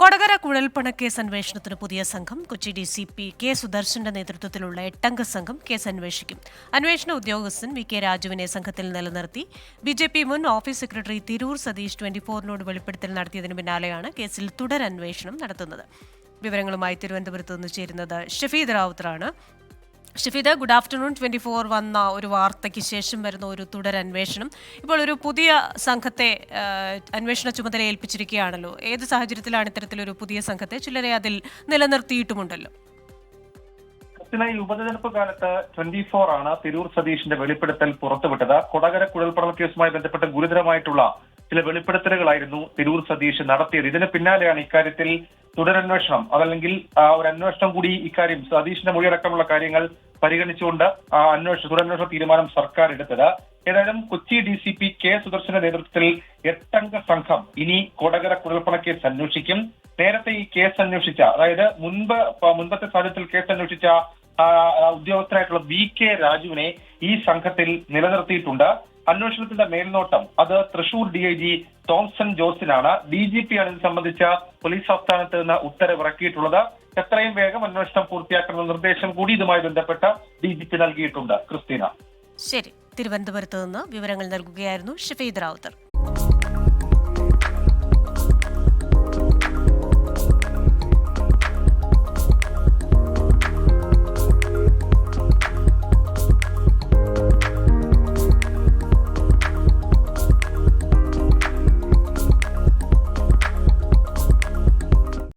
കൊടകര കുഴൽപ്പണക്കേസ് അന്വേഷണത്തിന് പുതിയ സംഘം കൊച്ചി DCP കെ സുദർശന്റെ നേതൃത്വത്തിലുള്ള 8-അംഗ സംഘം കേസ് അന്വേഷിക്കും. അന്വേഷണ ഉദ്യോഗസ്ഥൻ വി കെ രാജുവിനെ സംഘത്തിൽ നിലനിർത്തി. BJP മുൻ ഓഫീസ് സെക്രട്ടറി തിരൂർ സതീഷ് 24നോട് വെളിപ്പെടുത്തൽ നടത്തിയതിനു പിന്നാലെയാണ് കേസിൽ തുടരന്വേഷണം നടത്തുന്നത്. വിവരങ്ങളുമായി തിരുവനന്തപുരത്ത് നിന്ന് ചേരുന്നത് ഷഫീദ് റാവുത്തറാണ്. Shafeed, good afternoon. 24 വന്ന ഒരു വാർത്തയ്ക്ക് ശേഷം വരുന്ന ഒരു തുടരന്വേഷണം, ഇപ്പോൾ ഒരു പുതിയ സംഘത്തെ അന്വേഷണ ചുമതല ഏൽപ്പിച്ചിരിക്കുകയാണല്ലോ. ഏത് സാഹചര്യത്തിലാണ് ഇത്തരത്തിലൊരു പുതിയ സംഘത്തെ ചിലരെ അതിൽ നിലനിർത്തിയിട്ടുമുണ്ടല്ലോ? ഈ ഉപതെരഞ്ഞെടുപ്പ് കാലത്ത് 24 ആണ് തിരൂർ സതീഷിന്റെ വെളിപ്പെടുത്തൽ പുറത്തുവിട്ടത്. കൊടകര കുഴൽപ്പണ കേസുമായി ബന്ധപ്പെട്ട ഗുരുതരമായിട്ടുള്ള ചില വെളിപ്പെടുത്തലുകളായിരുന്നു തിരൂർ സതീഷ് നടത്തിയത്. ഇതിന് പിന്നാലെയാണ് ഇക്കാര്യത്തിൽ തുടരന്വേഷണം, അതല്ലെങ്കിൽ ഒരു അന്വേഷണം കൂടി ഇക്കാര്യം സതീഷിന്റെ മൊഴിയടക്കമുള്ള കാര്യങ്ങൾ പരിഗണിച്ചുകൊണ്ട് തുടരന്വേഷണ തീരുമാനം സർക്കാർ എടുത്തത്. ഏതായാലും കൊച്ചി DCP കെ സുദർശന്റെ നേതൃത്വത്തിൽ 8-അംഗ സംഘം ഇനി കൊടകര കുഴൽപ്പണ കേസ് അന്വേഷിക്കും. നേരത്തെ ഈ കേസ് അന്വേഷിച്ച, അതായത് മുൻപത്തെ സാഹചര്യത്തിൽ കേസ് അന്വേഷിച്ച ഉദ്യോഗസ്ഥനായിട്ടുള്ള വി കെ രാജുവിനെ ഈ സംഘത്തിൽ നിലനിർത്തിയിട്ടുണ്ട്. അന്വേഷണത്തിന്റെ മേൽനോട്ടം അത് തൃശൂർ DIG തോംസൺ ജോസിനാണ്. DGP ആണ് ഇത് സംബന്ധിച്ച പോലീസ് ആസ്ഥാനത്ത് നിന്ന് ഉത്തരവിറക്കിയിട്ടുള്ളത്. എത്രയും വേഗം അന്വേഷണം പൂർത്തിയാക്കുന്ന നിർദ്ദേശം കൂടി ഇതുമായി ബന്ധപ്പെട്ട DGP നൽകിയിട്ടുണ്ട്. ക്രിസ്റ്റീന, ശരി. തിരുവനന്തപുരത്ത് നിന്ന് വിവരങ്ങൾ നൽകുകയായിരുന്നു ഷഫീദ് റാവുത്തർ.